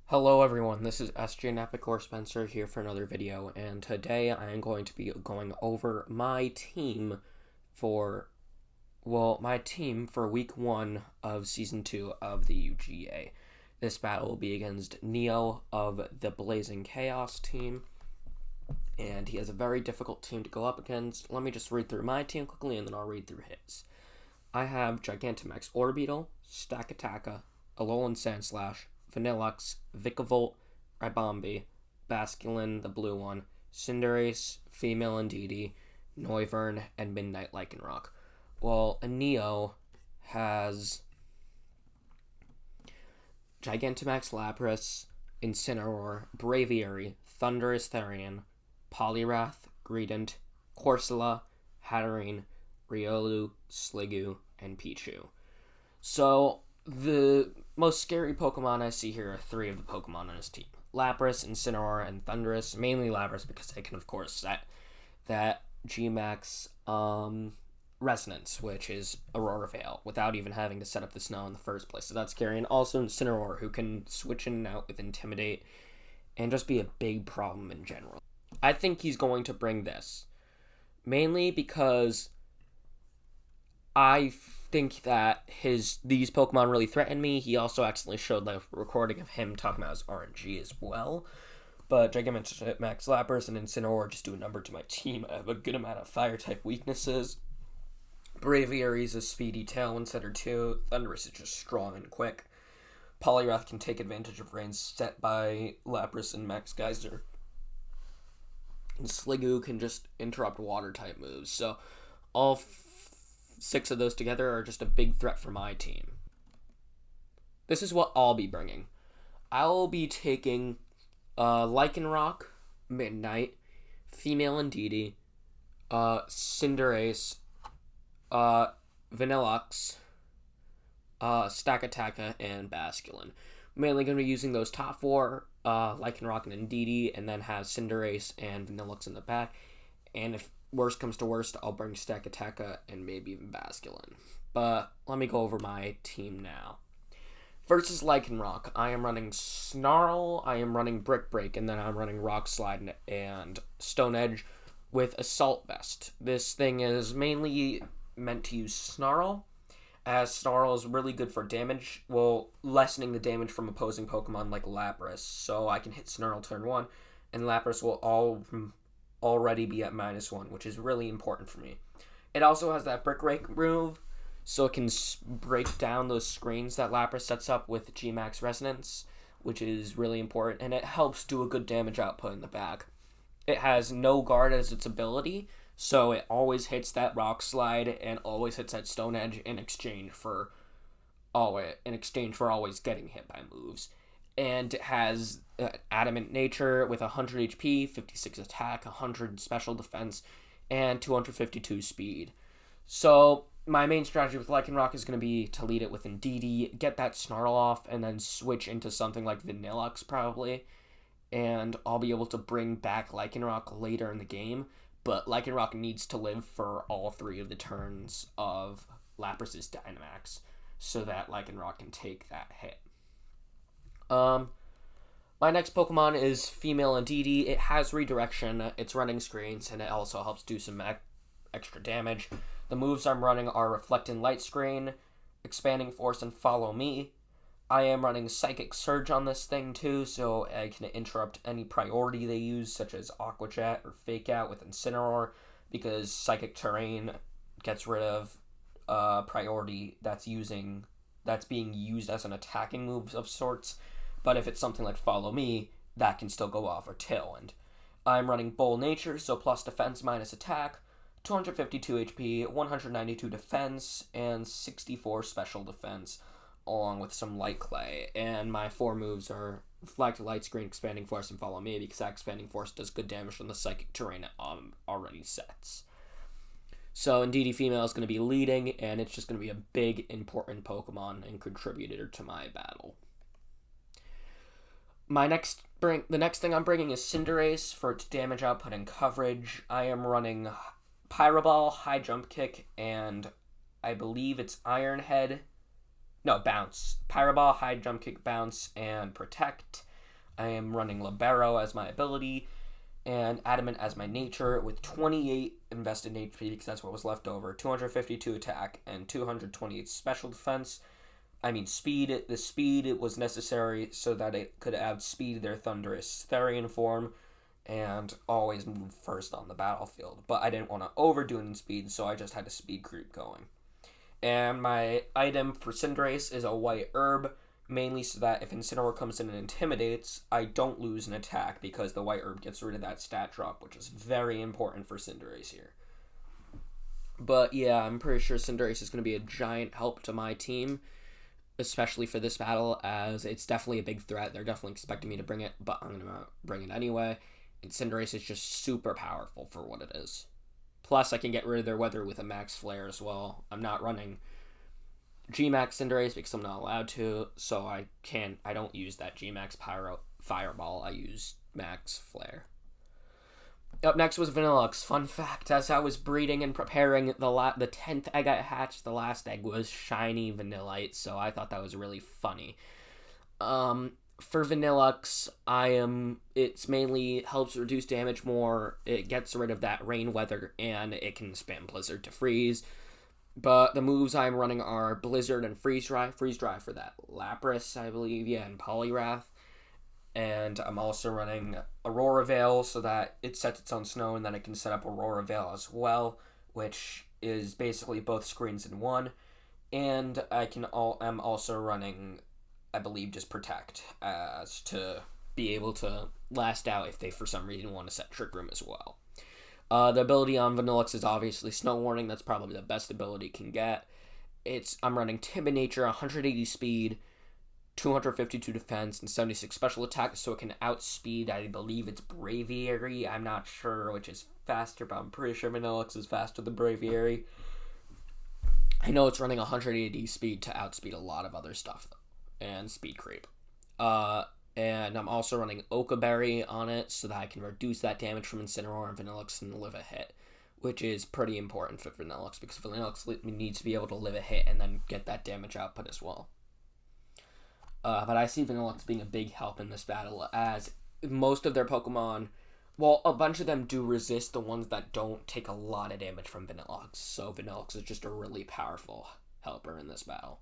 Hello everyone, this is SJ Napicor Spencer here for another video, and today I am going to be going over my team for, week 1 of Season 2 of the UGA. This battle will be against Neo of the Blazing Chaos team, and he has a very difficult team to go up against. Let me just read through my team quickly, and then I'll read through his. I have Gigantamax Orbeetle, Stakataka, Alolan Sandslash, Vanillux, Vikavolt, Ribombi, Basculin, the blue one, Cinderace, Female Indeedee, Noivern, and Midnight Lycanroc. Well, Neo has Gigantamax Lapras, Incineroar, Braviary, Thundurus Therian, Poliwrath, Greedent, Corsola, Hatterene, Riolu, Sliggoo, and Pichu. So, the most scary Pokemon I see here are 3 of the Pokemon on his team. Lapras, Incineroar, and Thundurus. Mainly Lapras because they can, of course, set that G-Max Resonance, which is Aurora Veil, without even having to set up the snow in the first place. So that's scary. And also Incineroar, who can switch in and out with Intimidate and just be a big problem in general. I think he's going to bring this. Mainly because I think that these Pokemon really threaten me. He also accidentally showed the recording of him talking about his RNG as well. But Gigantamax Lapras and Incineroar just do a number to my team. I have a good amount of Fire-type weaknesses. Braviary is a speedy Tailwind setter too. Thundurus is just strong and quick. Poliwrath can take advantage of rains set by Lapras and Max Geyser. And Sliggoo can just interrupt Water-type moves. So all 6 of those together are just a big threat for my team. This is what I'll be bringing. I'll be taking Lycanroc, Midnight, Female Indeedee, Cinderace, Vanillux, Stakataka, and Basculin. Mainly going to be using those top 4, Lycanroc and Indeedee, and then have Cinderace and Vanillux in the back. And if worst comes to worst, I'll bring Stakataka and maybe even Basculin. But let me go over my team now. Versus Lycanroc, I am running Snarl, I am running Brick Break, and then I'm running Rock Slide and Stone Edge with Assault Vest. This thing is mainly meant to use Snarl, as Snarl is really good for damage, lessening the damage from opposing Pokemon like Lapras. So I can hit Snarl turn 1, and Lapras will already be at -1, which is really important for me. It also has that Brick Break move, so it can break down those screens that Lapras sets up with G-Max Resonance, which is really important, and it helps do a good damage output in the back. It has no guard as its ability, so it always hits that Rock Slide and always hits that Stone Edge in exchange for always getting hit by moves. And it has Adamant Nature with 100 HP, 56 attack, 100 special defense, and 252 speed. So my main strategy with Lycanroc is going to be to lead it with Indeedee, get that Snarl off, and then switch into something like Vanillux probably. And I'll be able to bring back Lycanroc later in the game. But Lycanroc needs to live for all 3 of the turns of Lapras' Dynamax so that Lycanroc can take that hit. My next Pokemon is Female Indeedee. It has redirection, it's running screens, and it also helps do some extra damage. The moves I'm running are Reflecting Light Screen, Expanding Force, and Follow Me. I am running Psychic Surge on this thing too, so I can interrupt any priority they use, such as Aqua Jet or Fake Out with Incineroar, because Psychic Terrain gets rid of priority that's being used as an attacking move of sorts. But if it's something like Follow Me, that can still go off, or Tailwind. I'm running Bold Nature, so plus defense minus attack, 252 HP, 192 defense, and 64 special defense, along with some Light Clay. And my 4 moves are Reflect, Light Screen, Expanding Force, and Follow Me, because that Expanding Force does good damage from the Psychic Terrain it already sets. So Indeedee Female is going to be leading, and it's just going to be a big, important Pokemon and contributor to my battle. The next thing I'm bringing is Cinderace for its damage output and coverage. I am running Pyro Ball, High Jump Kick, and I believe it's Iron Head. No, Bounce. Pyro Ball, High Jump Kick, Bounce, and Protect. I am running Libero as my ability and Adamant as my nature with 28 invested in HP because that's what was left over, 252 attack, and 228 special defense. I mean speed. The speed was necessary so that it could outspeed their Thunderous Therian form and always move first on the battlefield. But I didn't want to overdo it in speed, so I just had a speed creep going. And my item for Cinderace is a white herb, mainly so that if Incineroar comes in and intimidates, I don't lose an attack because the white herb gets rid of that stat drop, which is very important for Cinderace here. But yeah, I'm pretty sure Cinderace is going to be a giant help to my team, especially for this battle, as it's definitely a big threat. They're definitely expecting me to bring it, but I'm going to bring it anyway. And Cinderace is just super powerful for what it is. Plus, I can get rid of their weather with a Max Flare as well. I'm not running G-Max Cinderace because I'm not allowed to, so I don't use that G-Max Fireball. I use Max Flare. Up next was Vanillux. Fun fact, as I was breeding and preparing, the 10th egg I hatched, the last egg was shiny Vanillite, so I thought that was really funny. For Vanillux, it's mainly helps reduce damage more, it gets rid of that rain weather, and it can spam Blizzard to freeze. But the moves I'm running are Blizzard and Freeze Dry. Freeze Dry for that Lapras, I believe, and Poliwrath. And I'm also running Aurora Veil so that it sets its own snow, and then it can set up Aurora Veil as well, which is basically both screens in one. And I'm also running, I believe, just Protect, as to be able to last out if they for some reason want to set Trick Room as well. The ability on Vanillux is obviously Snow Warning. That's probably the best ability it can get. I'm running Timid Nature, 180 speed, 252 defense, and 76 special attack, so it can outspeed, I believe it's Braviary. I'm not sure which is faster, but I'm pretty sure Vanillux is faster than Braviary. I know it's running 180 speed to outspeed a lot of other stuff, though, and speed creep. And I'm also running Oka Berry on it so that I can reduce that damage from Incineroar and Vanillux and live a hit, which is pretty important for Vanillux because Vanillux needs to be able to live a hit and then get that damage output as well. But I see Vanillux being a big help in this battle, as most of their Pokemon, well, a bunch of them do resist the ones that don't take a lot of damage from Vanillux, so Vanillux is just a really powerful helper in this battle.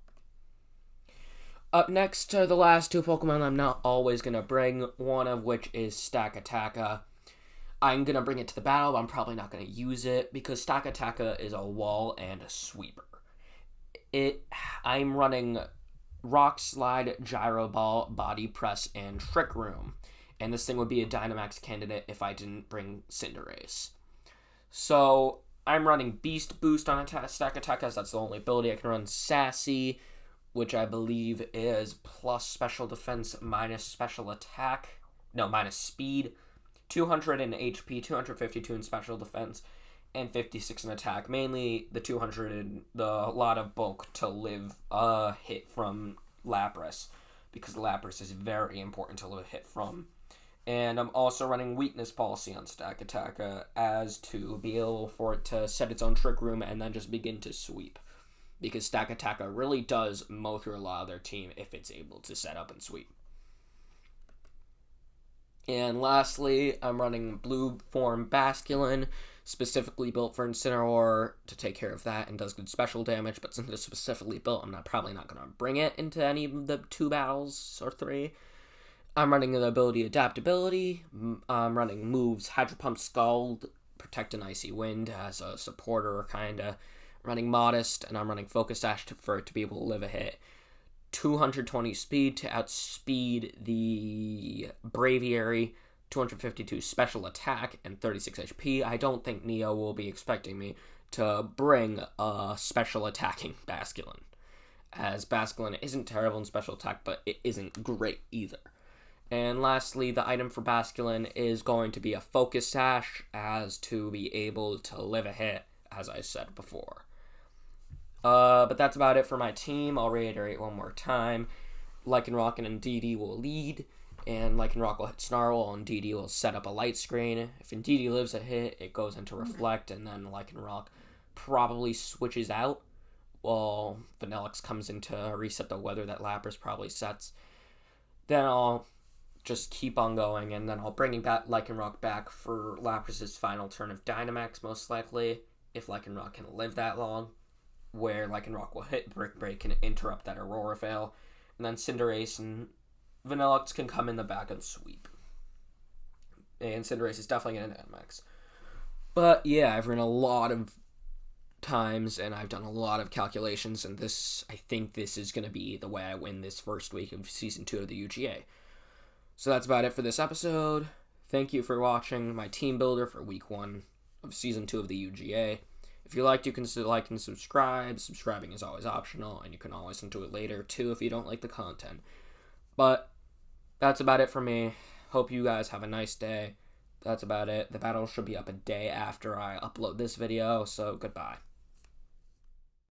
Up next are the last two Pokemon I'm not always going to bring, one of which is Stakataka. I'm going to bring it to the battle, but I'm probably not going to use it, because Stakataka is a wall and a sweeper. I'm running Rock Slide, Gyro Ball, Body Press, and Trick Room. And this thing would be a Dynamax candidate if I didn't bring Cinderace. So, I'm running Beast Boost on Stakataka, as that's the only ability I can run. Sassy, which I believe is plus special defense minus special attack. No, minus speed. 200 in HP, 252 in special defense, and 56 in attack. Mainly the 200 and the lot of bulk to live a hit from Lapras, because Lapras is very important to live a hit from. And I'm also running Weakness Policy on Stakataka as to be able for it to set its own Trick Room and then just begin to sweep. Because Stakataka really does mow through a lot of their team if it's able to set up and sweep. And lastly, I'm running Blue Form Basculin, specifically built for Incineroar to take care of that and does good special damage, but since it's specifically built, I'm probably not going to bring it into any of the 2 battles or 3. I'm running the ability Adaptability. I'm running moves Hydro Pump, Scald, Protect and Icy Wind as a supporter, kinda. Running Modest, and I'm running Focus Sash for it to be able to live a hit. 220 speed to outspeed the Braviary, 252 special attack, and 36 HP. I don't think Neo will be expecting me to bring a special attacking Basculin, as Basculin isn't terrible in special attack, but it isn't great either. And lastly, the item for Basculin is going to be a Focus Sash, as to be able to live a hit, as I said before. But that's about it for my team. I'll reiterate one more time. Lycanroc and Indeedee will lead, and Lycanroc will hit Snarl, and Indeedee will set up a light screen. If Indeedee lives a hit, it goes into Reflect, and then Lycanroc probably switches out, while Vanillux comes in to reset the weather that Lapras probably sets. Then I'll just keep on going, and then I'll bring back Lycanroc back for Lapras's final turn of Dynamax, most likely, if Lycanroc can live that long, where Lycanroc will hit Brick Break and interrupt that Aurora Veil, and then Cinderace and Vanilluxe can come in the back and sweep. And Cinderace is definitely going to Dynamax. But yeah, I've run a lot of times, and I've done a lot of calculations, and I think this is going to be the way I win this first week of Season 2 of the UGA. So that's about it for this episode. Thank you for watching my team builder for Week 1 of Season 2 of the UGA. If you liked, you can like and subscribe. Subscribing is always optional, and you can always listen to it later, too, if you don't like the content. But that's about it for me. Hope you guys have a nice day. That's about it. The battle should be up a day after I upload this video, so goodbye.